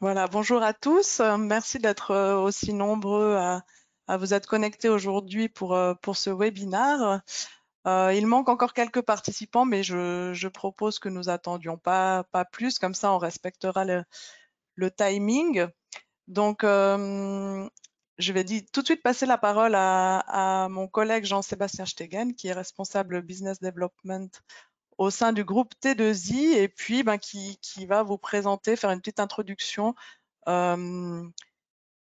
Voilà, bonjour à tous. Merci d'être aussi nombreux à vous être connectés aujourd'hui pour ce webinaire. Il manque encore quelques participants, mais je propose que nous attendions pas plus, comme ça on respectera le timing. Donc, je vais tout de suite passer la parole à mon collègue Jean-Sébastien Stegen, qui est responsable Business Development au sein du groupe T2I, et puis qui va vous présenter, faire une petite introduction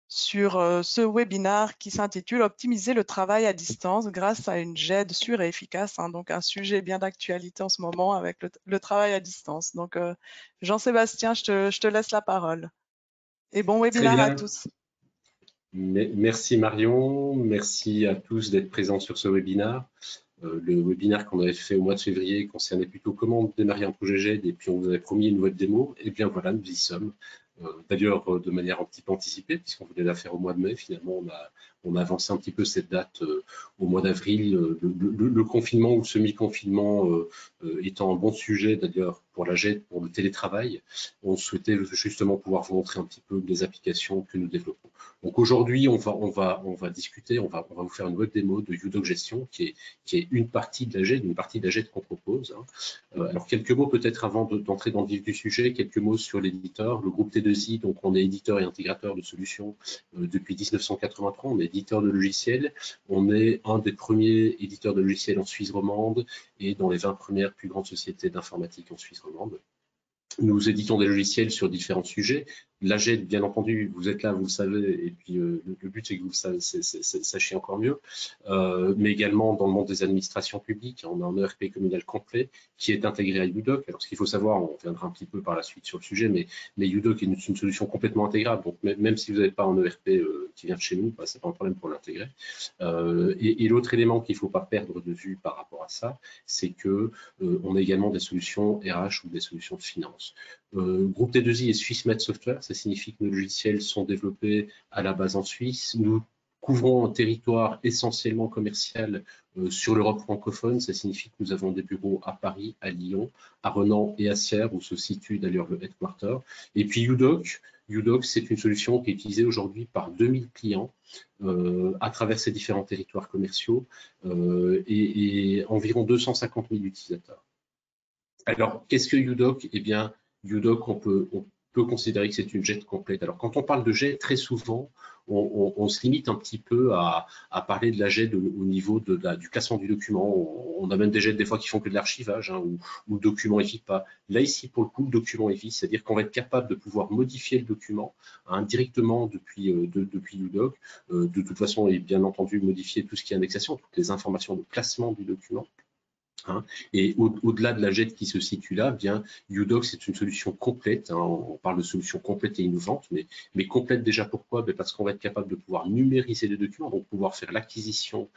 sur ce webinaire qui s'intitule Optimiser le travail à distance grâce à une GED sûre et efficace. Donc un sujet bien d'actualité en ce moment avec le travail à distance. Donc Jean-Sébastien, je te laisse la parole. Et bon Très webinaire à bien. tous. Merci Marion, merci à tous d'être présents sur ce webinaire. Le webinaire qu'on avait fait au mois de février concernait plutôt comment démarrer un projet GED et puis on vous avait promis une web démo. Et bien voilà, nous y sommes. D'ailleurs, de manière un petit peu anticipée, puisqu'on voulait la faire au mois de mai, finalement, on a avancé un petit peu cette date au mois d'avril. Le confinement ou le semi-confinement étant un bon sujet, d'ailleurs, pour la GED, pour le télétravail, on souhaitait justement pouvoir vous montrer un petit peu les applications que nous développons. Donc aujourd'hui, on va discuter, on va vous faire une web démo de Udoc Gestion, qui est une partie de la GED qu'on propose. Alors quelques mots peut-être avant d'entrer dans le vif du sujet, quelques mots sur l'éditeur. Le groupe T2I, donc on est éditeur et intégrateur de solutions depuis 1983, on est éditeur de logiciels, on est un des premiers éditeurs de logiciels en Suisse romande et dans les 20 premières plus grandes sociétés d'informatique en Suisse romande. Nous éditons des logiciels sur différents sujets. La GED, bien entendu, vous êtes là, vous le savez, et puis le but, c'est que vous le sachiez encore mieux, mais également dans le monde des administrations publiques, on a un ERP communal complet qui est intégré à Udoc. Alors, ce qu'il faut savoir, on reviendra un petit peu par la suite sur le sujet, mais Udoc est une solution complètement intégrable. Donc, même si vous n'avez pas un ERP qui vient de chez nous, bah, ce n'est pas un problème pour l'intégrer. Et l'autre élément qu'il ne faut pas perdre de vue par rapport à ça, c'est que on a également des solutions RH ou des solutions de finance. Groupe T2I est SwissMed Software, ça signifie que nos logiciels sont développés à la base en Suisse. Nous couvrons un territoire essentiellement commercial sur l'Europe francophone. Ça signifie que nous avons des bureaux à Paris, à Lyon, à Renan et à Sierre, où se situe d'ailleurs le headquarter. Et puis Udoc, c'est une solution qui est utilisée aujourd'hui par 2000 clients à travers ces différents territoires commerciaux et environ 250 000 utilisateurs. Alors, qu'est-ce que Udoc? Eh bien, Udoc, on peut considérer que c'est une GED complète. Alors, quand on parle de GED, très souvent, on se limite un petit peu à parler de la GED au niveau du classement du document. On a même des GED des fois qui font que de l'archivage ou le document EFI pas. Là, ici, pour le coup, le document EFI, c'est-à-dire qu'on va être capable de pouvoir modifier le document directement depuis Udoc. De toute façon, et bien entendu, modifier tout ce qui est indexation, toutes les informations de classement du document. Et au-delà de la GED qui se situe là, bien Udoc c'est une solution complète. On parle de solution complète et innovante, mais complète déjà pourquoi? Parce qu'on va être capable de pouvoir numériser les documents, donc pouvoir faire l'acquisition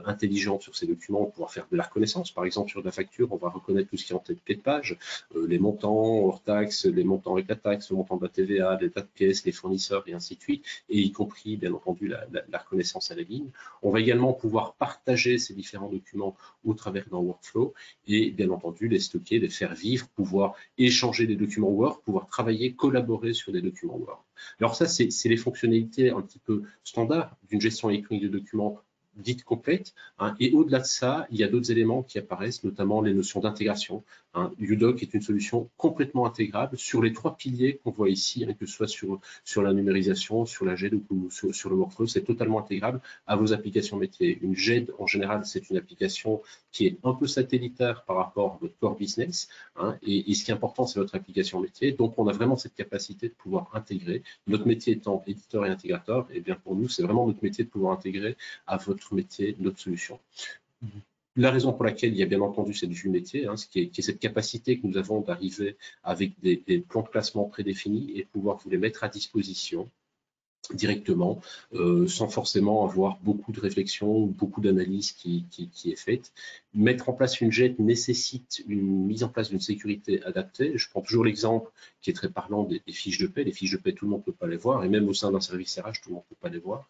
intelligente sur ces documents, pouvoir faire de la reconnaissance. Par exemple, sur la facture, on va reconnaître tout ce qui est en tête de page, les montants hors taxes, les montants avec la taxe, le montant de la TVA, les dates de pièces, les fournisseurs et ainsi de suite, et y compris bien entendu la reconnaissance à la ligne. On va également pouvoir partager ces différents documents au travers d'un workflow et bien entendu les stocker, les faire vivre, pouvoir échanger des documents Word, pouvoir travailler, collaborer sur des documents Word. Alors ça, c'est les fonctionnalités un petit peu standards d'une gestion électronique de documents dite complète. Et au-delà de ça, il y a d'autres éléments qui apparaissent, notamment les notions d'intégration. Udoc est une solution complètement intégrable sur les trois piliers qu'on voit ici, que ce soit sur la numérisation, sur la GED ou sur le workflow, c'est totalement intégrable à vos applications métiers. Une GED, en général, c'est une application qui est un peu satellitaire par rapport à votre core business. Et ce qui est important, c'est votre application métier. Donc, on a vraiment cette capacité de pouvoir intégrer. Notre métier étant éditeur et intégrateur, et bien pour nous, c'est vraiment notre métier de pouvoir intégrer à votre métier notre solution. La raison pour laquelle il y a bien entendu cette vue métier, qui est cette capacité que nous avons d'arriver avec des plans de placement prédéfinis et pouvoir vous les mettre à disposition directement, sans forcément avoir beaucoup de réflexion ou beaucoup d'analyse qui est faite. Mettre en place une GED nécessite une mise en place d'une sécurité adaptée. Je prends toujours l'exemple qui est très parlant des fiches de paie. Les fiches de paie, tout le monde ne peut pas les voir, et même au sein d'un service RH, tout le monde ne peut pas les voir.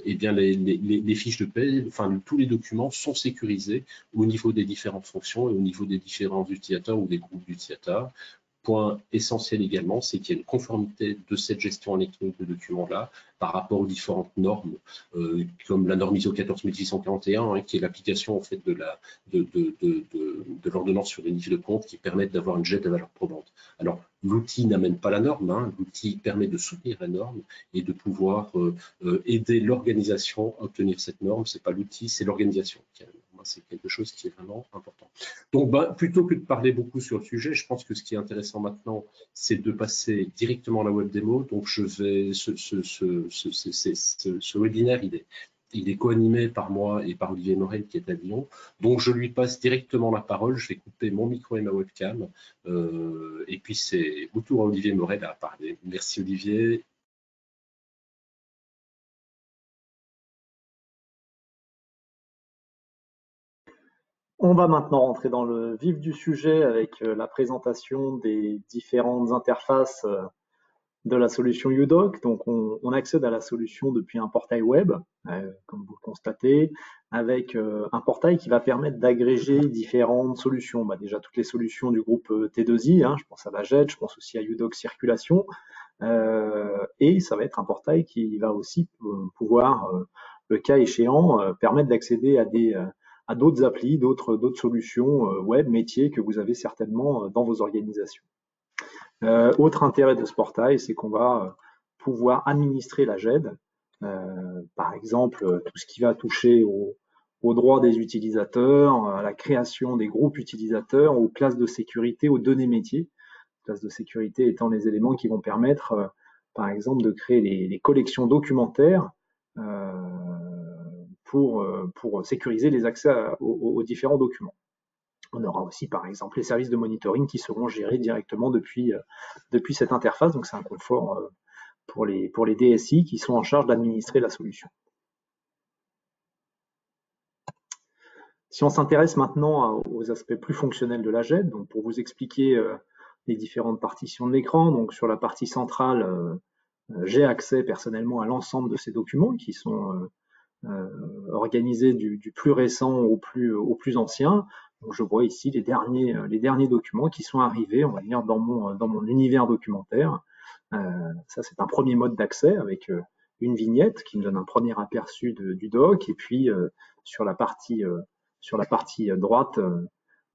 Et bien, les fiches de paie, enfin, tous les documents sont sécurisés au niveau des différentes fonctions et au niveau des différents utilisateurs ou des groupes d'utilisateurs. point essentiel également, c'est qu'il y a une conformité de cette gestion électronique de documents-là par rapport aux différentes normes, comme la norme ISO 14641, qui est l'application en fait de l'ordonnance sur les livres de compte qui permettent d'avoir une jet de valeur probante. Alors, l'outil n'amène pas la norme, l'outil permet de soutenir la norme et de pouvoir aider l'organisation à obtenir cette norme. C'est pas l'outil, c'est l'organisation. C'est quelque chose qui est vraiment important. Donc, plutôt que de parler beaucoup sur le sujet, je pense que ce qui est intéressant maintenant, c'est de passer directement à la web démo. Donc, ce webinaire, il est co-animé par moi et par Olivier Morel qui est à Lyon. Donc, je lui passe directement la parole. Je vais couper mon micro et ma webcam. Et puis, c'est au tour à Olivier Morel à parler. Merci, Olivier. On va maintenant rentrer dans le vif du sujet avec la présentation des différentes interfaces de la solution UDoc. Donc, on accède à la solution depuis un portail web, comme vous le constatez, avec un portail qui va permettre d'agréger différentes solutions. Déjà, toutes les solutions du groupe T2I, je pense à la JET, je pense aussi à UDoc Circulation, et ça va être un portail qui va aussi pouvoir, le cas échéant, permettre d'accéder à d'autres applis, d'autres solutions web, métiers que vous avez certainement dans vos organisations. Autre intérêt de ce portail, c'est qu'on va pouvoir administrer la GED, par exemple tout ce qui va toucher aux droits des utilisateurs, à la création des groupes utilisateurs, aux classes de sécurité, aux données métiers. Classes de sécurité étant les éléments qui vont permettre, par exemple, de créer les collections documentaires pour sécuriser les accès aux différents documents. On aura aussi, par exemple, les services de monitoring qui seront gérés directement depuis cette interface. Donc, c'est un confort pour les DSI qui sont en charge d'administrer la solution. Si on s'intéresse maintenant aux aspects plus fonctionnels de la GED, donc pour vous expliquer les différentes partitions de l'écran, donc sur la partie centrale, j'ai accès personnellement à l'ensemble de ces documents qui sont organisés du plus récent au plus ancien. Donc je vois ici les derniers documents qui sont arrivés, on va dire, dans mon univers documentaire. Ça, c'est un premier mode d'accès avec une vignette qui me donne un premier aperçu du doc, et puis sur la partie droite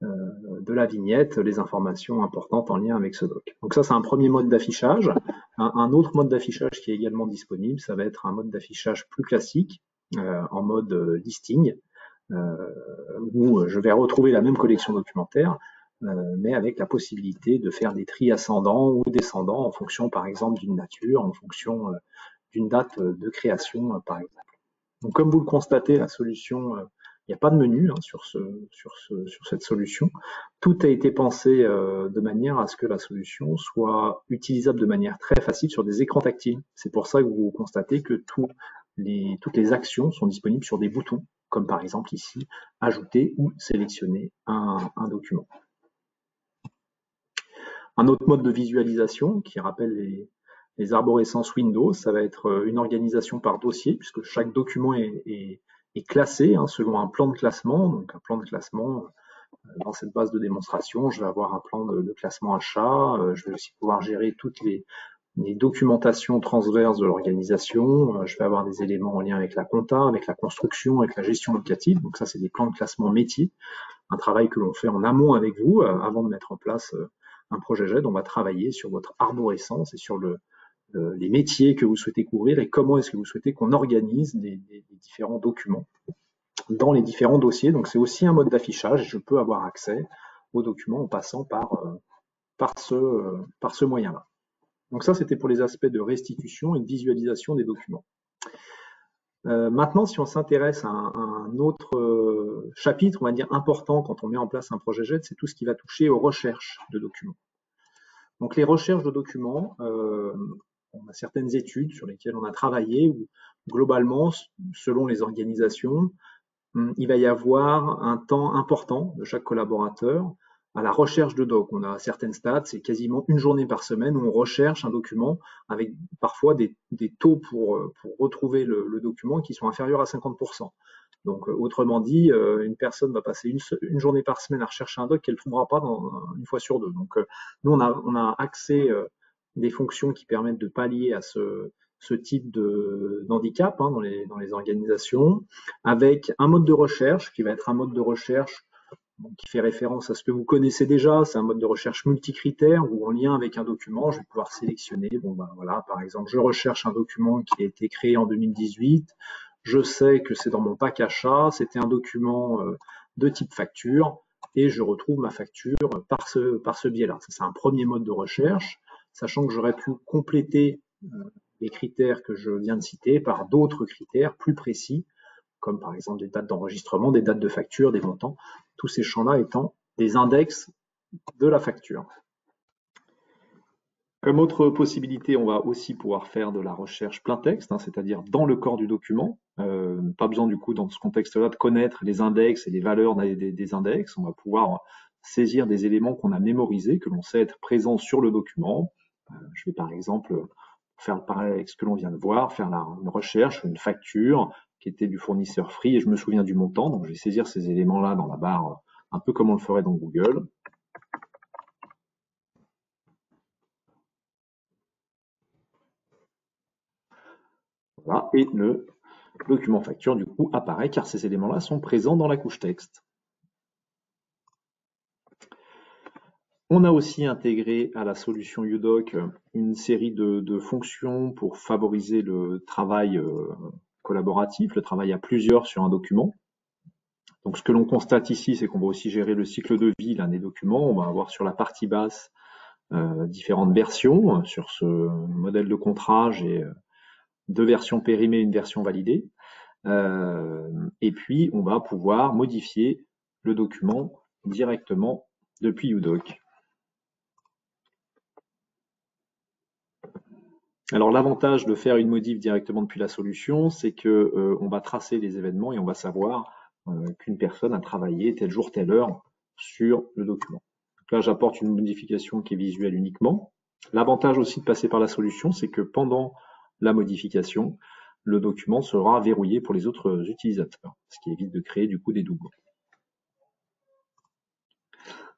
de la vignette, les informations importantes en lien avec ce doc. Donc ça, c'est un premier mode d'affichage. Un autre mode d'affichage qui est également disponible, ça va être un mode d'affichage plus classique, en mode listing, où je vais retrouver la même collection documentaire, mais avec la possibilité de faire des tris ascendants ou descendants en fonction, par exemple, d'une nature, en fonction d'une date de création, par exemple. Donc, comme vous le constatez, la solution, il n'y a pas de menu sur cette solution. Tout a été pensé de manière à ce que la solution soit utilisable de manière très facile sur des écrans tactiles. C'est pour ça que vous constatez que toutes les actions sont disponibles sur des boutons, comme par exemple ici, ajouter ou sélectionner un document. Un autre mode de visualisation qui rappelle les arborescences Windows, ça va être une organisation par dossier, puisque chaque document est classé selon un plan de classement. Donc un plan de classement, dans cette base de démonstration, je vais avoir un plan de classement achat, je vais aussi pouvoir gérer toutes les documentations transverses de l'organisation, je vais avoir des éléments en lien avec la compta, avec la construction, avec la gestion locative. Donc ça, c'est des plans de classement métier, un travail que l'on fait en amont avec vous avant de mettre en place un projet GED. On va travailler sur votre arborescence et sur les métiers que vous souhaitez couvrir et comment est-ce que vous souhaitez qu'on organise les différents documents dans les différents dossiers. Donc c'est aussi un mode d'affichage et je peux avoir accès aux documents en passant par ce moyen-là. Donc ça, c'était pour les aspects de restitution et de visualisation des documents. Maintenant, si on s'intéresse à un autre chapitre, on va dire important quand on met en place un projet GED, c'est tout ce qui va toucher aux recherches de documents. Donc les recherches de documents, on a certaines études sur lesquelles on a travaillé où globalement, selon les organisations, il va y avoir un temps important de chaque collaborateur à la recherche de doc. On a certaines stats, c'est quasiment une journée par semaine où on recherche un document avec parfois des taux pour retrouver le document qui sont inférieurs à 50%. Donc, autrement dit, une personne va passer une journée par semaine à rechercher un doc qu'elle ne trouvera pas une fois sur deux. Donc, nous, on a accès des fonctions qui permettent de pallier à ce type d'handicap dans les organisations, avec un mode de recherche qui va être un mode de recherche qui fait référence à ce que vous connaissez déjà. C'est un mode de recherche multicritère où en lien avec un document, je vais pouvoir sélectionner. Voilà, par exemple, je recherche un document qui a été créé en 2018. Je sais que c'est dans mon pack achat. C'était un document de type facture et je retrouve ma facture par ce biais-là. C'est un premier mode de recherche, sachant que j'aurais pu compléter les critères que je viens de citer par d'autres critères plus précis, comme par exemple des dates d'enregistrement, des dates de facture, des montants, tous ces champs-là étant des index de la facture. Comme autre possibilité, on va aussi pouvoir faire de la recherche plein texte, c'est-à-dire dans le corps du document. Pas besoin du coup dans ce contexte-là de connaître les index et les valeurs des index. On va pouvoir saisir des éléments qu'on a mémorisés, que l'on sait être présents sur le document. Je vais par exemple faire le parallèle avec ce que l'on vient de voir, faire une recherche, une facture qui était du fournisseur Free et je me souviens du montant. Donc je vais saisir ces éléments-là dans la barre, un peu comme on le ferait dans Google. Voilà, et le document facture du coup apparaît car ces éléments-là sont présents dans la couche texte. On a aussi intégré à la solution UDoc une série de fonctions pour favoriser le travail collaboratif, le travail à plusieurs sur un document. Donc ce que l'on constate ici, c'est qu'on va aussi gérer le cycle de vie d'un des documents. On va avoir sur la partie basse différentes versions. Sur ce modèle de contrat, j'ai 2 versions périmées, une version validée. Et puis, on va pouvoir modifier le document directement depuis UDoc. Alors, l'avantage de faire une modif directement depuis la solution, c'est que on va tracer les événements et on va savoir qu'une personne a travaillé tel jour, telle heure sur le document. Donc là, j'apporte une modification qui est visuelle uniquement. L'avantage aussi de passer par la solution, c'est que pendant la modification, le document sera verrouillé pour les autres utilisateurs, ce qui évite de créer du coup des doublons.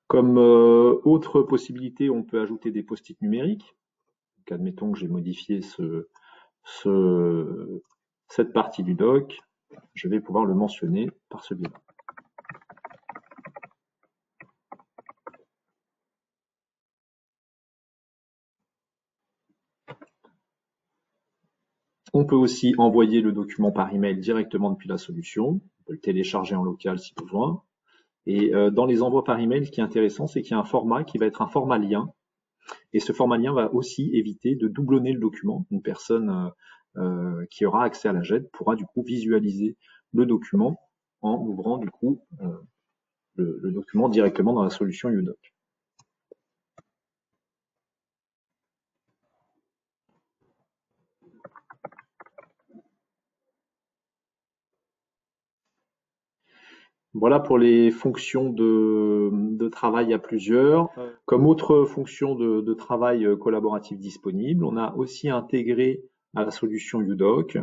Comme autre possibilité, on peut ajouter des post-it numériques. Donc, admettons que j'ai modifié cette partie du doc, je vais pouvoir le mentionner par ce biais. On peut aussi envoyer le document par email directement depuis la solution. On peut le télécharger en local si besoin. Et dans les envois par email, ce qui est intéressant, c'est qu'il y a un format qui va être un format lien. Et ce format lien va aussi éviter de doublonner le document. Une personne qui aura accès à la GED pourra du coup visualiser le document en ouvrant du coup le document directement dans la solution UDoc. Voilà pour les fonctions de travail à plusieurs. Comme autre fonction de travail collaboratif disponible, on a aussi intégré à la solution UDoc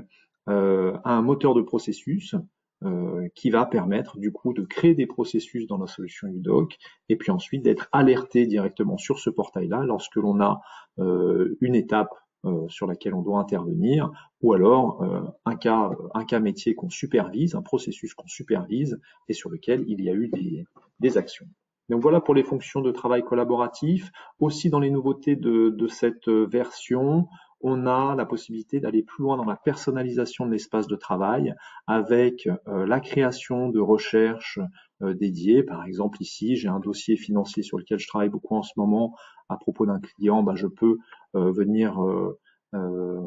un moteur de processus qui va permettre du coup de créer des processus dans la solution UDoc et puis ensuite d'être alerté directement sur ce portail-là lorsque l'on a une étape sur laquelle on doit intervenir, ou alors un cas métier qu'on supervise, un processus qu'on supervise et sur lequel il y a eu des actions. Donc voilà pour les fonctions de travail collaboratif. Aussi dans les nouveautés de cette version, on a la possibilité d'aller plus loin dans la personnalisation de l'espace de travail avec la création de recherches dédiées. Par exemple ici, j'ai un dossier financier sur lequel je travaille beaucoup en ce moment à propos d'un client. Je peux venir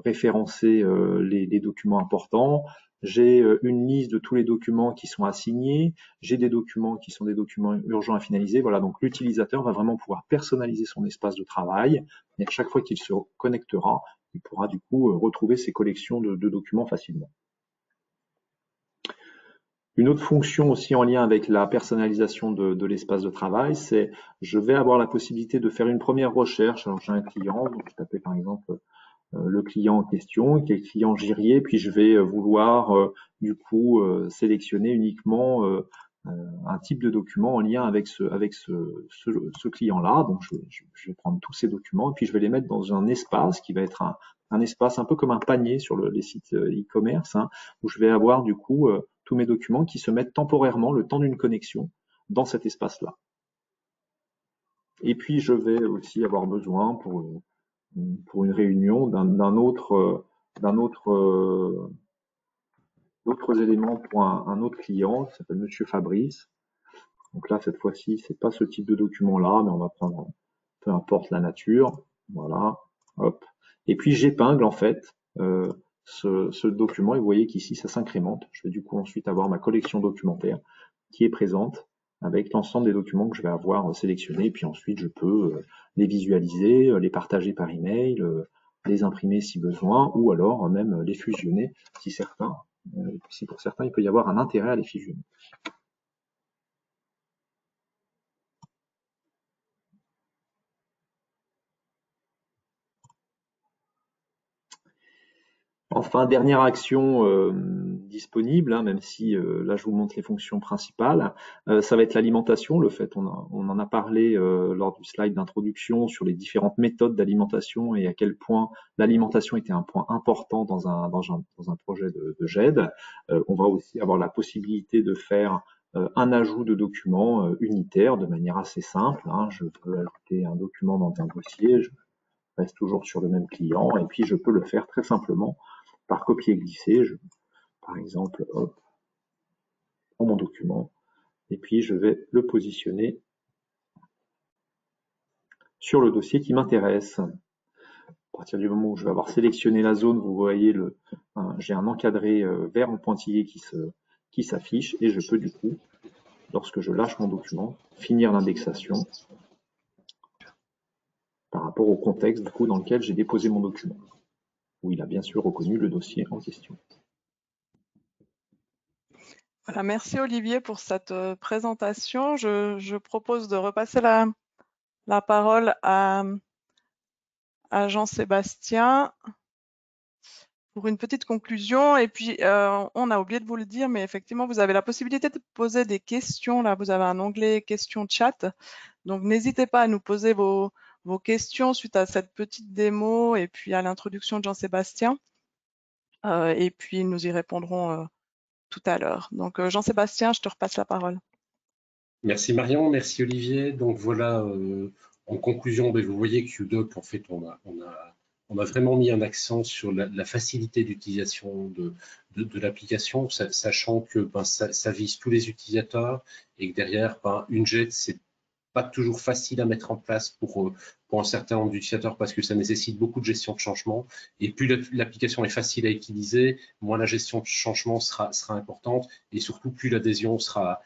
référencer les documents importants. J'ai une liste de tous les documents qui sont assignés. J'ai des documents qui sont des documents urgents à finaliser. Voilà, donc l'utilisateur va vraiment pouvoir personnaliser son espace de travail. Et à chaque fois qu'il se connectera, il pourra du coup retrouver ses collections de documents facilement. Une autre fonction aussi en lien avec la personnalisation de l'espace de travail, c'est je vais avoir la possibilité de faire une première recherche. Alors j'ai un client, donc je tapais par exemple le client en question, qui est le client Girier, puis je vais vouloir du coup sélectionner uniquement un type de document en lien avec ce client-là. Donc, je vais prendre tous ces documents et puis je vais les mettre dans un espace qui va être un espace un peu comme un panier sur les sites e-commerce, hein, où je vais avoir du coup tous mes documents qui se mettent temporairement le temps d'une connexion dans cet espace-là. Et puis, je vais aussi avoir besoin pour une réunion d'autres éléments pour un autre client qui s'appelle Monsieur Fabrice. Donc là, cette fois-ci, c'est pas ce type de document-là, mais on va prendre peu importe la nature. Voilà, hop. Et puis j'épingle en fait ce document. Et vous voyez qu'ici, ça s'incrémente. Je vais du coup ensuite avoir ma collection documentaire qui est présente avec l'ensemble des documents que je vais avoir sélectionnés. Et puis ensuite, je peux les visualiser, les partager par email, les imprimer si besoin, ou alors même les fusionner si pour certains, il peut y avoir un intérêt à les fusionner. Enfin, dernière action disponible, hein, même si là je vous montre les fonctions principales, ça va être l'alimentation. Le fait, on en a parlé lors du slide d'introduction sur les différentes méthodes d'alimentation et à quel point l'alimentation était un point important dans un projet de GED. On va aussi avoir la possibilité de faire un ajout de documents unitaires de manière assez simple, hein. Je peux ajouter un document dans un dossier, je reste toujours sur le même client, et puis je peux le faire très simplement par copier-glisser, par exemple, hop, dans mon document, et puis je vais le positionner sur le dossier qui m'intéresse. À partir du moment où je vais avoir sélectionné la zone, vous voyez, j'ai un encadré vert en pointillé qui s'affiche, et je peux du coup, lorsque je lâche mon document, finir l'indexation par rapport au contexte du coup dans lequel j'ai déposé mon document, où il a bien sûr reconnu le dossier en question. Voilà, merci Olivier pour cette présentation. Je propose de repasser la parole à Jean-Sébastien pour une petite conclusion. Et puis, on a oublié de vous le dire, mais effectivement, vous avez la possibilité de poser des questions. Là, vous avez un onglet questions chat. Donc, n'hésitez pas à nous poser vos questions suite à cette petite démo et puis à l'introduction de Jean-Sébastien. Et puis, nous y répondrons tout à l'heure. Donc, Jean-Sébastien, je te repasse la parole. Merci Marion, merci Olivier. Donc voilà, en conclusion, vous voyez que UDoc, en fait, on a vraiment mis un accent sur la facilité d'utilisation de l'application, sachant que ça vise tous les utilisateurs et que derrière, une GED, c'est pas toujours facile à mettre en place pour un certain nombre d'utilisateurs parce que ça nécessite beaucoup de gestion de changement. Et plus l'application est facile à utiliser, moins la gestion de changement sera importante et surtout plus l'adhésion sera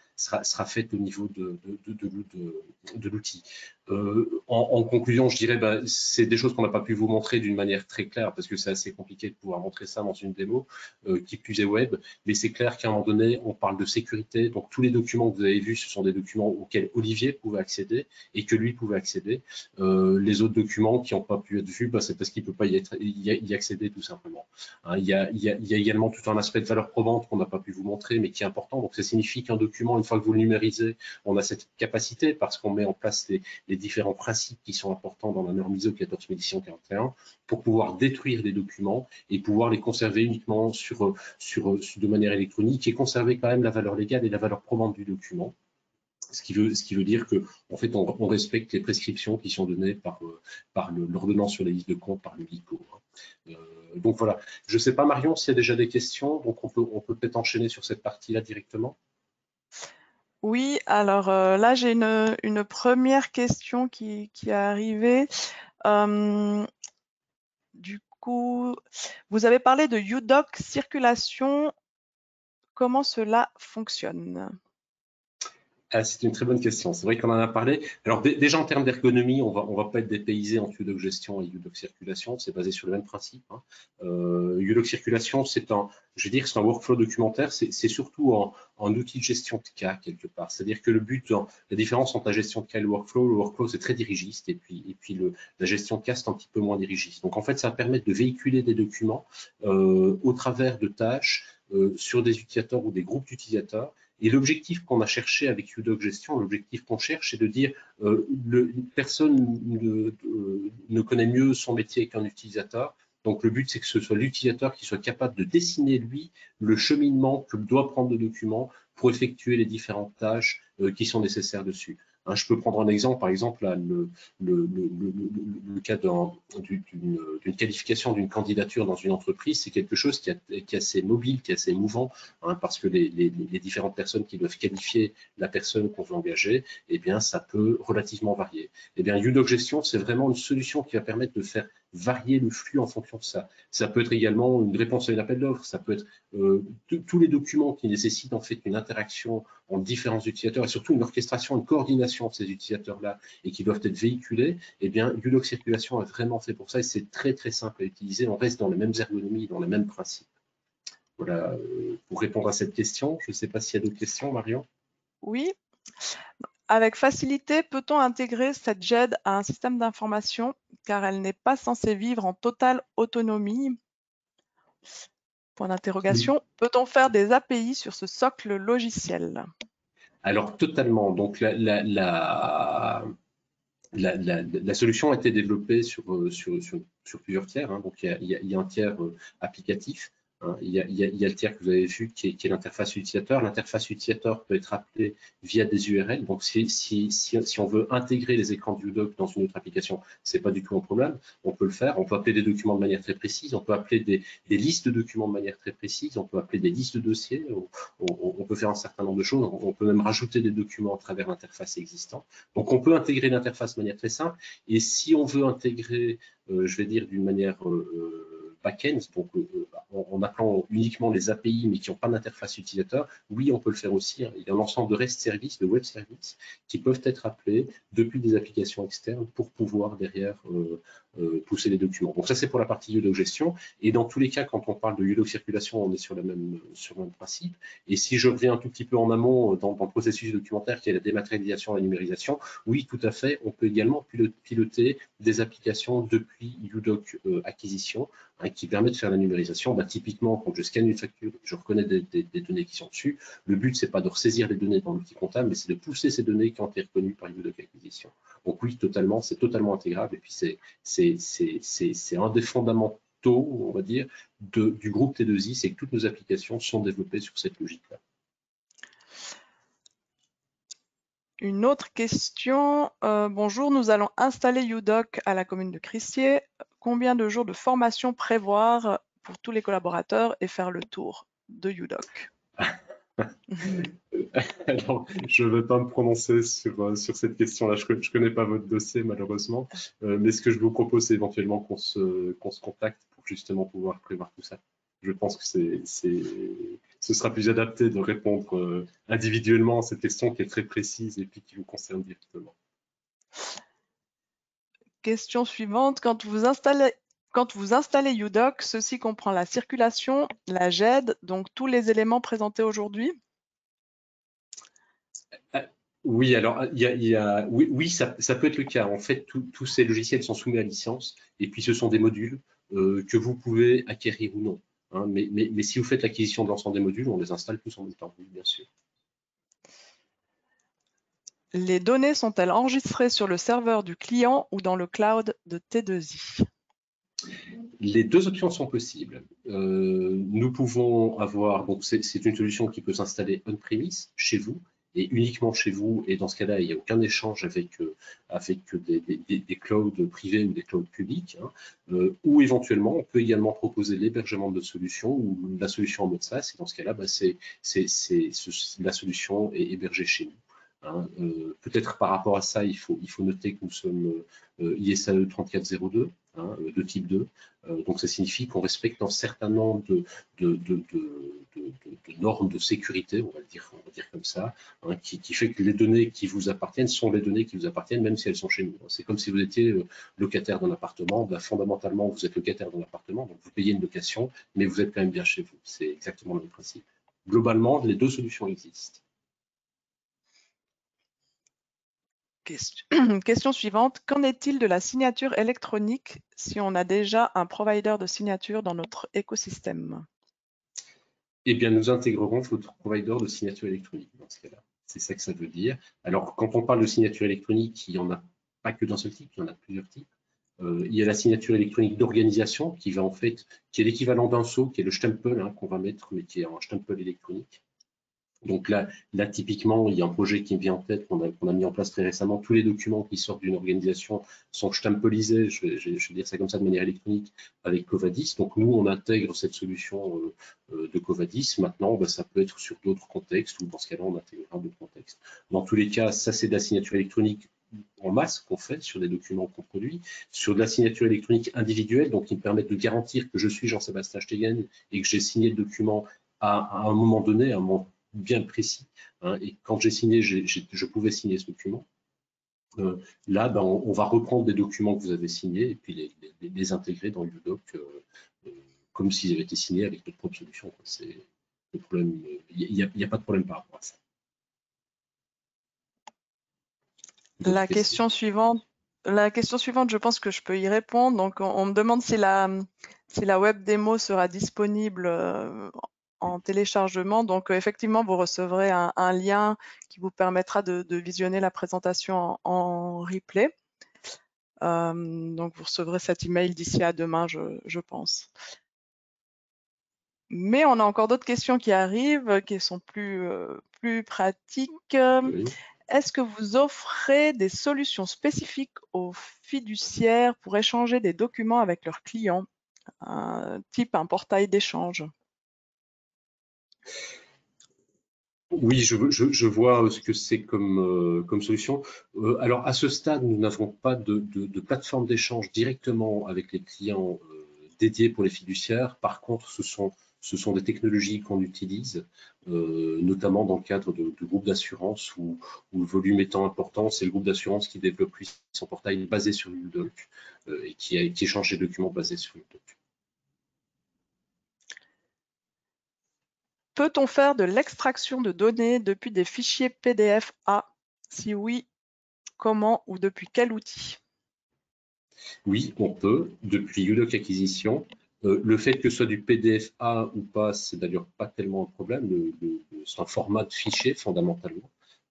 faite au niveau de l'outil. En conclusion, je dirais, c'est des choses qu'on n'a pas pu vous montrer d'une manière très claire parce que c'est assez compliqué de pouvoir montrer ça dans une démo qui plus est web, mais c'est clair qu'à un moment donné, on parle de sécurité. Donc, tous les documents que vous avez vus, ce sont des documents auxquels Olivier pouvait accéder et que lui pouvait accéder. Les autres documents qui n'ont pas pu être vus, c'est parce qu'il ne peut pas y accéder tout simplement. Hein, il y a également tout un aspect de valeur probante qu'on n'a pas pu vous montrer, mais qui est important. Donc, ça signifie qu'un document, une fois que vous le numérisez, on a cette capacité parce qu'on met en place les différents principes qui sont importants dans la norme ISO 14641 pour pouvoir détruire des documents et pouvoir les conserver uniquement de manière électronique et conserver quand même la valeur légale et la valeur probante du document. Ce qui veut dire que en fait, on respecte les prescriptions qui sont données par l'ordonnance sur les listes de comptes, par le LICO. Donc voilà. Je ne sais pas, Marion, s'il y a déjà des questions, donc on peut peut-être enchaîner sur cette partie-là directement. Oui, alors là, j'ai une première question qui est arrivée. Du coup, vous avez parlé de UDoc circulation. Comment cela fonctionne? C'est une très bonne question. C'est vrai qu'on en a parlé. Alors déjà en termes d'ergonomie, on va pas être dépaysé entre UDoc gestion et UDoc circulation. C'est basé sur le même principe. Hein. UDoc circulation, c'est un workflow documentaire. C'est surtout un outil de gestion de cas quelque part. C'est-à-dire que la différence entre la gestion de cas et le workflow c'est très dirigiste et puis la gestion de cas c'est un petit peu moins dirigiste. Donc en fait, ça va permettre de véhiculer des documents au travers de tâches sur des utilisateurs ou des groupes d'utilisateurs. Et l'objectif qu'on a cherché avec UDoc Gestion, l'objectif qu'on cherche, c'est de dire personne ne connaît mieux son métier qu'un utilisateur. Donc, le but, c'est que ce soit l'utilisateur qui soit capable de dessiner, lui, le cheminement que doit prendre le document pour effectuer les différentes tâches qui sont nécessaires dessus. Hein, je peux prendre un exemple, par exemple, là, le cas d'une qualification d'une candidature dans une entreprise, c'est quelque chose qui est assez mobile, qui est assez mouvant, hein, parce que les différentes personnes qui doivent qualifier la personne qu'on veut engager, eh bien, ça peut relativement varier. Eh bien, UDoc Gestion, c'est vraiment une solution qui va permettre de faire varier le flux en fonction de ça. Ça peut être également une réponse à un appel d'offres, ça peut être tous les documents qui nécessitent en fait une interaction entre différents utilisateurs et surtout une orchestration, une coordination de ces utilisateurs-là et qui doivent être véhiculés. Eh bien, UDoc Circulation est vraiment fait pour ça et c'est très très simple à utiliser. On reste dans les mêmes ergonomies, dans les mêmes principes. Voilà, pour répondre à cette question, je ne sais pas s'il y a d'autres questions, Marion. Oui. Avec facilité, peut-on intégrer cette GED à un système d'information car elle n'est pas censée vivre en totale autonomie? Point d'interrogation. Oui. Peut-on faire des API sur ce socle logiciel? Alors, totalement. Donc, la solution a été développée sur plusieurs tiers. Hein. Donc, il y a un tiers applicatif. Hein. Il y a le tiers que vous avez vu qui est l'interface utilisateur. L'interface utilisateur peut être appelée via des URL. Donc, si on veut intégrer les écrans du UDoc dans une autre application, ce n'est pas du tout un problème. On peut le faire. On peut appeler des documents de manière très précise. On peut appeler des listes de documents de manière très précise. On peut appeler des listes de dossiers. On peut faire un certain nombre de choses. On peut même rajouter des documents à travers l'interface existante. Donc, on peut intégrer l'interface de manière très simple. Et si on veut intégrer, je vais dire d'une manière back-end, donc en appelant uniquement les API mais qui n'ont pas d'interface utilisateur, oui, on peut le faire aussi. Hein. Il y a un ensemble de REST services, de web services qui peuvent être appelés depuis des applications externes pour pouvoir derrière pousser les documents. Donc ça, c'est pour la partie UDoc gestion. Et dans tous les cas, quand on parle de UDoc circulation, on est sur le même principe. Et si je reviens un tout petit peu en amont dans le processus documentaire qui est la dématérialisation et la numérisation, oui, tout à fait, on peut également piloter des applications depuis UDoc acquisition, hein, qui permet de faire la numérisation. Bah, typiquement, quand je scanne une facture, je reconnais des données qui sont dessus. Le but, c'est pas de ressaisir les données dans l'outil comptable, mais c'est de pousser ces données qui ont été reconnues par UDoc acquisition. Donc oui, totalement, c'est totalement intégrable. Et puis c'est un des fondamentaux, on va dire, du groupe T2I, c'est que toutes nos applications sont développées sur cette logique-là. Une autre question. Bonjour, nous allons installer UDoc à la commune de Crissier. Combien de jours de formation prévoir pour tous les collaborateurs et faire le tour de UDoc? Alors, je ne vais pas me prononcer sur cette question-là. Je ne connais pas votre dossier, malheureusement. Mais ce que je vous propose, c'est éventuellement qu'on se contacte pour justement pouvoir prévoir tout ça. Je pense que ce sera plus adapté de répondre individuellement à cette question qui est très précise et puis qui vous concerne directement. Question suivante. Quand vous installez UDoc, ceci comprend la circulation, la GED, donc tous les éléments présentés aujourd'hui? Oui, alors oui, ça peut être le cas. En fait, tous ces logiciels sont soumis à licence et puis ce sont des modules que vous pouvez acquérir ou non. Hein, mais si vous faites l'acquisition de l'ensemble des modules, on les installe tous en même temps, oui, bien sûr. Les données sont-elles enregistrées sur le serveur du client ou dans le cloud de T2I? Les deux options sont possibles. Nous pouvons avoir, donc c'est une solution qui peut s'installer on-premise chez vous et uniquement chez vous. Et dans ce cas-là, il n'y a aucun échange avec des clouds privés ou des clouds publics. Hein. Ou éventuellement, on peut également proposer l'hébergement de notre solution ou la solution en mode SaaS. Et dans ce cas-là, bah, la solution est hébergée chez nous. Hein. Peut-être par rapport à ça, il faut noter que nous sommes ISAE 3402. Hein, de type 2. Donc, ça signifie qu'on respecte un certain nombre de normes de sécurité, on va dire comme ça, hein, qui fait que les données qui vous appartiennent sont les données qui vous appartiennent, même si elles sont chez nous. C'est comme si vous étiez locataire d'un appartement. Ben, fondamentalement, vous êtes locataire d'un appartement, donc vous payez une location, mais vous êtes quand même bien chez vous. C'est exactement le même principe. Globalement, les deux solutions existent. Question suivante. Qu'en est-il de la signature électronique si on a déjà un provider de signature dans notre écosystème? Eh bien, nous intégrerons votre provider de signature électronique dans ce cas-là. C'est ça que ça veut dire. Alors, quand on parle de signature électronique, il n'y en a pas que d'un seul type, il y en a plusieurs types. Il y a la signature électronique d'organisation qui va en fait, qui est l'équivalent d'un sceau, qui est le stempel qu'on va mettre, mais qui est un stempel électronique. Donc là, typiquement, il y a un projet qui me vient en tête qu'on a mis en place très récemment. Tous les documents qui sortent d'une organisation sont stampelisés, je vais dire ça comme ça, de manière électronique avec Covadis. Donc nous, on intègre cette solution de Covadis. Maintenant, ça peut être sur d'autres contextes, ou dans ce cas-là, on intégrera d'autres contextes. Dans tous les cas, ça, c'est de la signature électronique en masse qu'on fait sur des documents qu'on produit, sur de la signature électronique individuelle, donc qui me permettent de garantir que je suis Jean-Sébastien Stegen et que j'ai signé le document à un moment donné, à un moment bien précis. Et quand j'ai signé, je pouvais signer ce document. Là, on va reprendre des documents que vous avez signés et puis les intégrer dans UDoc comme s'ils avaient été signés avec notre propre solution. C'est le problème. Il n'y a pas de problème par rapport à ça. La question suivante, je pense que je peux y répondre. Donc, on me demande si la web démo sera disponible en téléchargement. Donc, effectivement, vous recevrez un lien qui vous permettra de visionner la présentation en replay. Donc, vous recevrez cet email d'ici à demain, je pense. Mais on a encore d'autres questions qui arrivent, qui sont plus pratiques. Oui. Est-ce que vous offrez des solutions spécifiques aux fiduciaires pour échanger des documents avec leurs clients, type un portail d'échange? Oui, je vois ce que c'est comme solution. Alors, à ce stade, nous n'avons pas de plateforme d'échange directement avec les clients dédiés pour les fiduciaires. Par contre, ce sont des technologies qu'on utilise, notamment dans le cadre de groupes d'assurance où le volume étant important, c'est le groupe d'assurance qui développe lui son portail basé sur UDoc et qui échange les documents basés sur UDoc. Peut-on faire de l'extraction de données depuis des fichiers PDF-A? Si oui, comment ou depuis quel outil? Oui, on peut, depuis UDoc Acquisition. Le fait que ce soit du PDF-A ou pas, c'est d'ailleurs pas tellement un problème. C'est un format de fichier fondamentalement.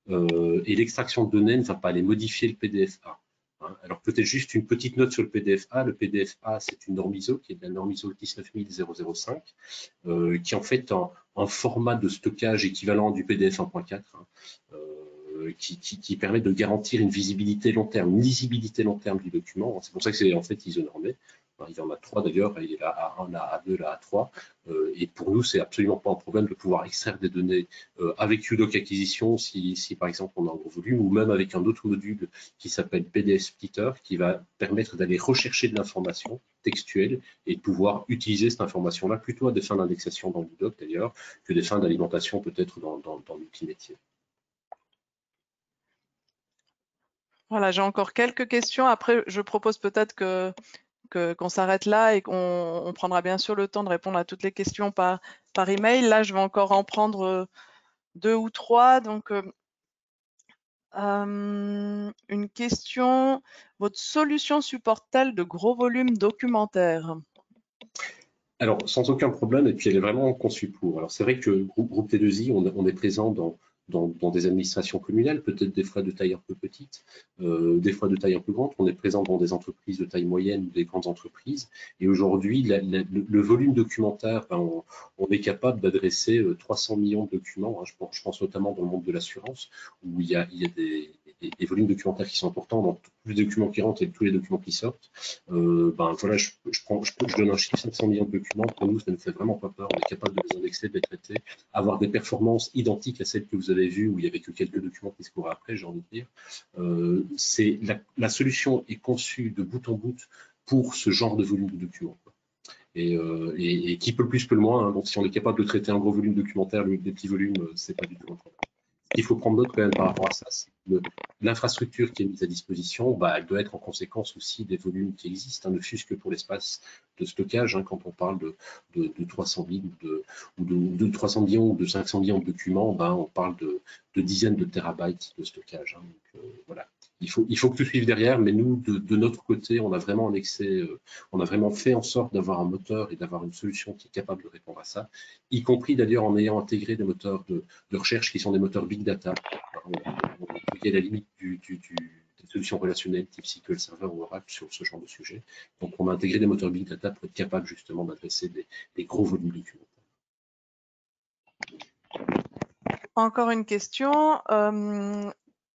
Et l'extraction de données ne va pas aller modifier le PDF-A. Alors peut-être juste une petite note sur le PDF-A. Le PDF-A, c'est une norme ISO qui est de la norme ISO 19005, qui est en fait un format de stockage équivalent du PDF 1.4. Qui permet de garantir une visibilité long terme, une lisibilité long terme du document. C'est pour ça que c'est en fait isonormé. Il y en a 3 d'ailleurs, il y a la A1, la A2, la A3. Et pour nous, c'est absolument pas un problème de pouvoir extraire des données avec UDoc Acquisition si par exemple on a un gros volume, ou même avec un autre module qui s'appelle PDF Splitter, qui va permettre d'aller rechercher de l'information textuelle et de pouvoir utiliser cette information-là plutôt à des fins d'indexation dans UDoc d'ailleurs que des fins d'alimentation peut-être dans l'outil métier. Voilà, j'ai encore quelques questions. Après, je propose peut-être qu'on s'arrête là et qu'on prendra bien sûr le temps de répondre à toutes les questions par email. Là, je vais encore en prendre 2 ou 3. Donc, une question, votre solution supporte-t-elle de gros volumes documentaires? Alors, sans aucun problème, et puis elle est vraiment conçue pour. Alors, c'est vrai que groupe T2I, on est présent dans des administrations communales, peut-être des fois de taille un peu petite, des fois de taille un peu grande. On est présent dans des entreprises de taille moyenne ou des grandes entreprises. Et aujourd'hui, le volume documentaire, on est capable d'adresser 300 millions de documents. Je pense notamment dans le monde de l'assurance, où il y a des volumes documentaires qui sont importants dans tous les documents qui rentrent et tous les documents qui sortent. Voilà, je donne un chiffre, 500 millions de documents. Pour nous, ça ne fait vraiment pas peur. On est capable de les indexer, de les traiter, avoir des performances identiques à celles que vous avez vues, où il n'y avait que quelques documents qui se couraient après, j'ai envie de dire. La solution est conçue de bout en bout pour ce genre de volume de documents. Et qui peut le plus, peut le moins. Donc, si on est capable de traiter un gros volume documentaire, des petits volumes, c'est pas du tout un problème. Il faut prendre note quand même par rapport à ça, c'est que l'infrastructure qui est mise à disposition, elle doit être en conséquence aussi des volumes qui existent, ne fût-ce que pour l'espace de stockage, quand on parle de 300 000 ou de 300 millions ou de 500 millions de documents, on parle de dizaines de terabytes de stockage. Donc, voilà. il faut que tout suive derrière, mais nous, de notre côté, on a vraiment annexé, on a vraiment fait en sorte d'avoir un moteur et d'avoir une solution qui est capable de répondre à ça, y compris d'ailleurs en ayant intégré des moteurs de recherche qui sont des moteurs big data, qui est la limite des solutions relationnelles type SQL Server ou Oracle sur ce genre de sujet. Donc, on a intégré des moteurs big data pour être capable justement d'adresser des gros volumes documentaires. Encore une question.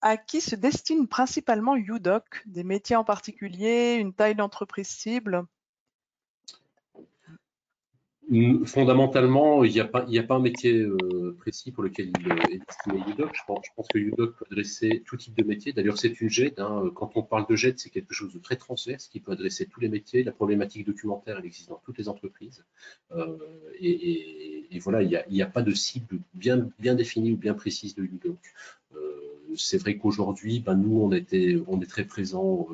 À qui se destine principalement UDoc? Des métiers en particulier, une taille d'entreprise cible? Fondamentalement, il n'y a pas un métier précis pour lequel il est destiné UDoc. Je pense que UDoc peut adresser tout type de métier. D'ailleurs, c'est une GED. Quand on parle de GED, c'est quelque chose de très transverse qui peut adresser tous les métiers. La problématique documentaire, elle existe dans toutes les entreprises. Et voilà, il n'y a pas de cible bien définie ou bien précise de UDoc. C'est vrai qu'aujourd'hui, nous, on est très présent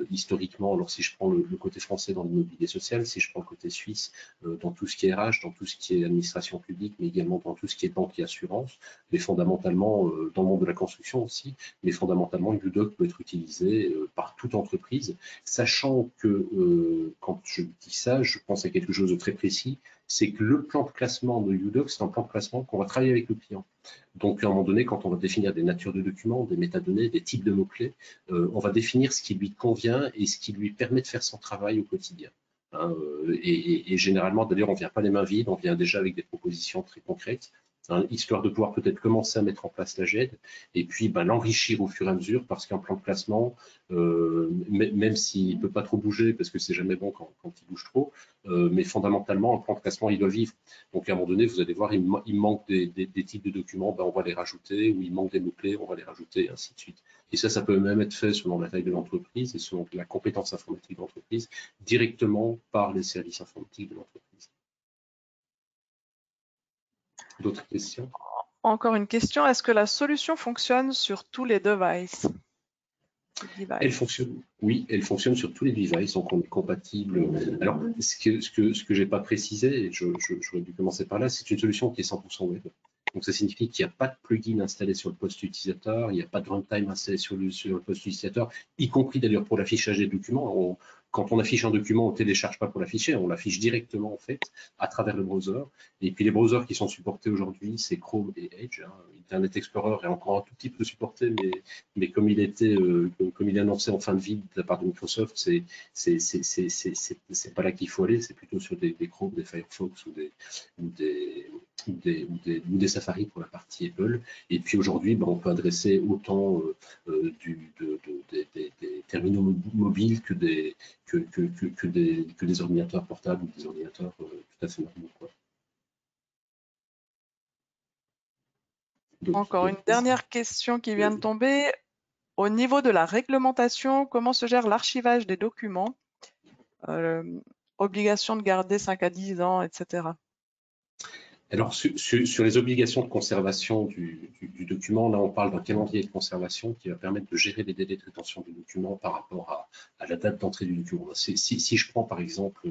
historiquement. Alors, si je prends le côté français dans l'immobilier social, si je prends le côté suisse, dans tout ce qui est RH, dans tout ce qui est administration publique, mais également dans tout ce qui est banque et assurance, mais fondamentalement dans le monde de la construction aussi, mais fondamentalement, UDoc peut être utilisé par toute entreprise, sachant que quand je dis ça, je pense à quelque chose de très précis, c'est que le plan de classement de UDoc, c'est un plan de classement qu'on va travailler avec le client. Donc, à un moment donné, quand on va définir des natures de documents, des métadonnées, des types de mots-clés, on va définir ce qui lui convient et ce qui lui permet de faire son travail au quotidien. Et généralement, d'ailleurs, on ne vient pas les mains vides, on vient déjà avec des propositions très concrètes, histoire de pouvoir peut-être commencer à mettre en place la GED et puis l'enrichir au fur et à mesure, parce qu'un plan de classement, même s'il ne peut pas trop bouger, parce que c'est jamais bon quand il bouge trop, mais fondamentalement, un plan de classement, il doit vivre. Donc, à un moment donné, vous allez voir, il manque des types de documents, on va les rajouter, ou il manque des mots-clés, on va les rajouter, et ainsi de suite. Et ça peut même être fait selon la taille de l'entreprise et selon la compétence informatique de l'entreprise, directement par les services informatiques de l'entreprise. D'autres questions? Encore une question. Est-ce que la solution fonctionne sur tous les devices? Elle fonctionne, oui, elle fonctionne sur tous les devices, donc on est compatible. Alors, ce que j'ai pas précisé, et j'aurais dû commencer par là, c'est une solution qui est 100% web. Donc, ça signifie qu'il n'y a pas de plugin installé sur le poste utilisateur, il n'y a pas de runtime installé sur le poste utilisateur, y compris d'ailleurs pour l'affichage des documents. Quand on affiche un document, on ne télécharge pas pour l'afficher, on l'affiche directement en fait à travers le browser. Et puis les browsers qui sont supportés aujourd'hui, c'est Chrome et Edge. Internet Explorer est encore un tout petit peu supporté, mais comme il est annoncé en fin de vie de la part de Microsoft, c'est pas là qu'il faut aller, c'est plutôt sur des Chrome, des Firefox ou des Safari pour la partie Apple. Et puis aujourd'hui, on peut adresser autant des terminaux mobiles que des ordinateurs portables ou des ordinateurs tout à fait normaux. Encore une dernière question qui vient de tomber. Au niveau de la réglementation, comment se gère l'archivage des documents? Obligation de garder 5 à 10 ans, etc. Alors, sur les obligations de conservation du document, là, on parle d'un calendrier de conservation qui va permettre de gérer les délais de rétention du document par rapport à la date d'entrée du document. Si je prends par exemple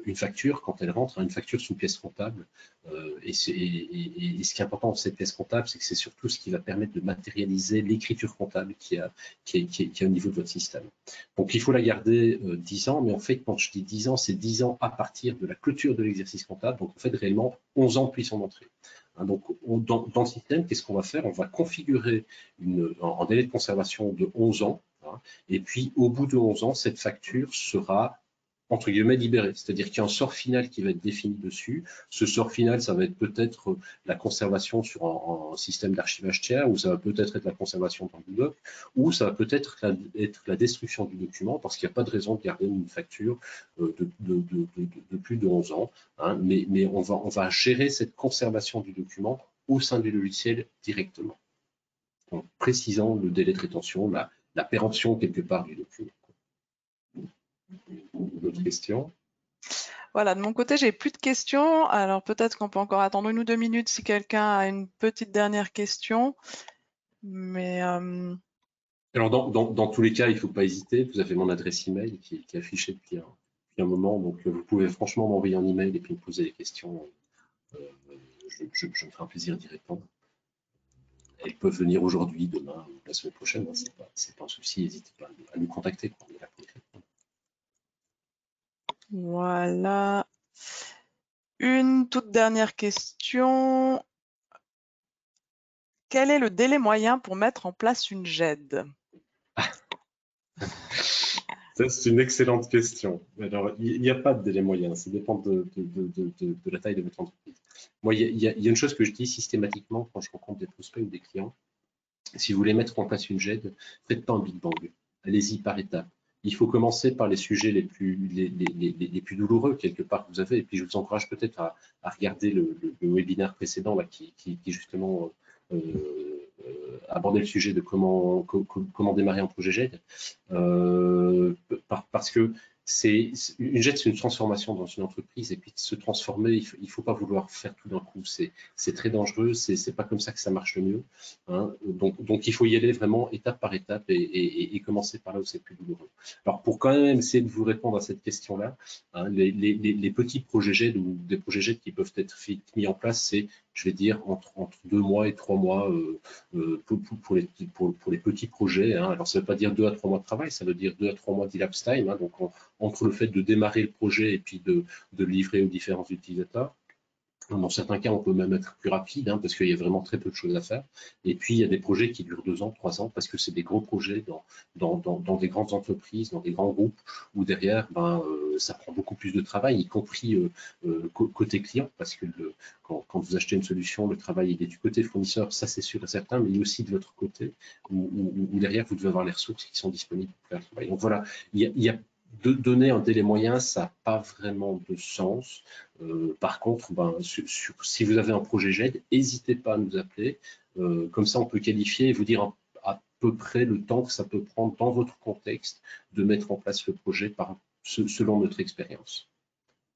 une facture, quand elle rentre, une facture sous pièce comptable, et ce qui est important dans cette pièce comptable, c'est que c'est surtout ce qui va permettre de matérialiser l'écriture comptable qui est au niveau de votre système. Donc, il faut la garder 10 ans, mais en fait, quand je dis 10 ans, c'est 10 ans à partir de la clôture de l'exercice comptable. Donc, en fait, réellement, 11 ans depuis son entrée. Donc, dans le système, qu'est-ce qu'on va faire? On va configurer un délai de conservation de 11 ans. Et puis, au bout de 11 ans, cette facture sera entre guillemets libéré, c'est-à-dire qu'il y a un sort final qui va être défini dessus. Ce sort final, ça va être peut-être la conservation sur un système d'archivage tiers, ou ça va peut-être être la conservation dans le doc, ou ça va peut-être être la destruction du document, parce qu'il n'y a pas de raison de garder une facture de plus de 11 ans. Mais on va gérer cette conservation du document au sein du logiciel directement, en précisant le délai de rétention, la péremption quelque part du document. D'autres questions? Voilà, de mon côté, j'ai plus de questions. Alors peut-être qu'on peut encore attendre 1 ou 2 minutes si quelqu'un a une petite dernière question. Mais alors dans tous les cas, il ne faut pas hésiter. Vous avez mon adresse email qui est affichée depuis un moment, donc vous pouvez franchement m'envoyer un email et puis me poser des questions. Je me ferai un plaisir d'y répondre. elles peuvent venir aujourd'hui, demain, ou la semaine prochaine. Hein, c'est pas un souci, n'hésitez pas à nous contacter. On est là pour y répondre. Voilà. Une toute dernière question. Quel est le délai moyen pour mettre en place une GED? Ça, c'est une excellente question. Alors, il n'y a pas de délai moyen, ça dépend de la taille de votre entreprise. Moi, il y a une chose que je dis systématiquement quand je rencontre des prospects ou des clients. Si vous voulez mettre en place une GED, faites pas un Big Bang. Allez-y par étapes. Il faut commencer par les sujets les plus douloureux, quelque part, que vous avez. Et puis, je vous encourage peut-être à regarder le webinaire précédent là, qui justement abordait le sujet de comment démarrer un projet GED. Parce que une GED, c'est une transformation dans une entreprise, et puis se transformer, il faut pas vouloir faire tout d'un coup. C'est très dangereux, c'est pas comme ça que ça marche le mieux. Hein. Donc, il faut y aller vraiment étape par étape et commencer par là où c'est plus douloureux. Alors, pour quand même essayer de vous répondre à cette question-là, hein, les petits projets GED ou des projets GED qui peuvent être mis en place, c'est, je vais dire, entre 2 mois et 3 mois pour les petits projets. Hein. Alors, ça ne veut pas dire 2 à 3 mois de travail, ça veut dire 2 à 3 mois d'elapse time. Hein. Donc, entre le fait de démarrer le projet et puis de livrer aux différents utilisateurs. Dans certains cas, on peut même être plus rapide, hein, parce qu'il y a vraiment très peu de choses à faire. Et puis, il y a des projets qui durent 2 ans, 3 ans, parce que c'est des gros projets dans des grandes entreprises, dans des grands groupes, où derrière, ça prend beaucoup plus de travail, y compris côté client, parce que quand vous achetez une solution, le travail il est du côté fournisseur, ça c'est sûr et certain, mais il est aussi de l'autre côté, où derrière, vous devez avoir les ressources qui sont disponibles pour faire le travail. Donc voilà, il y a de donner un délai moyen, ça n'a pas vraiment de sens. Par contre, si vous avez un projet GED, n'hésitez pas à nous appeler. Comme ça, on peut qualifier et vous dire à peu près le temps que ça peut prendre dans votre contexte de mettre en place le projet selon notre expérience.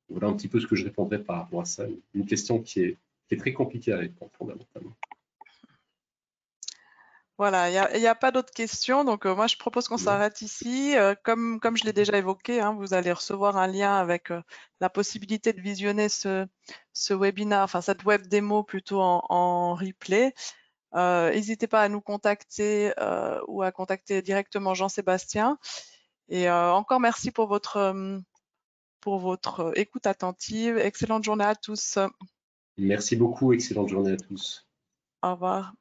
Voilà un petit peu ce que je répondrais par rapport à ça. Une question qui est très compliquée à répondre fondamentalement. Voilà, il n'y a pas d'autres questions, donc moi je propose qu'on s'arrête ici. Comme je l'ai déjà évoqué, hein, vous allez recevoir un lien avec la possibilité de visionner ce webinaire, enfin cette web démo plutôt en replay. N'hésitez pas à nous contacter ou à contacter directement Jean-Sébastien. Et encore merci pour votre écoute attentive. Excellente journée à tous. Merci beaucoup, excellente journée à tous. Au revoir.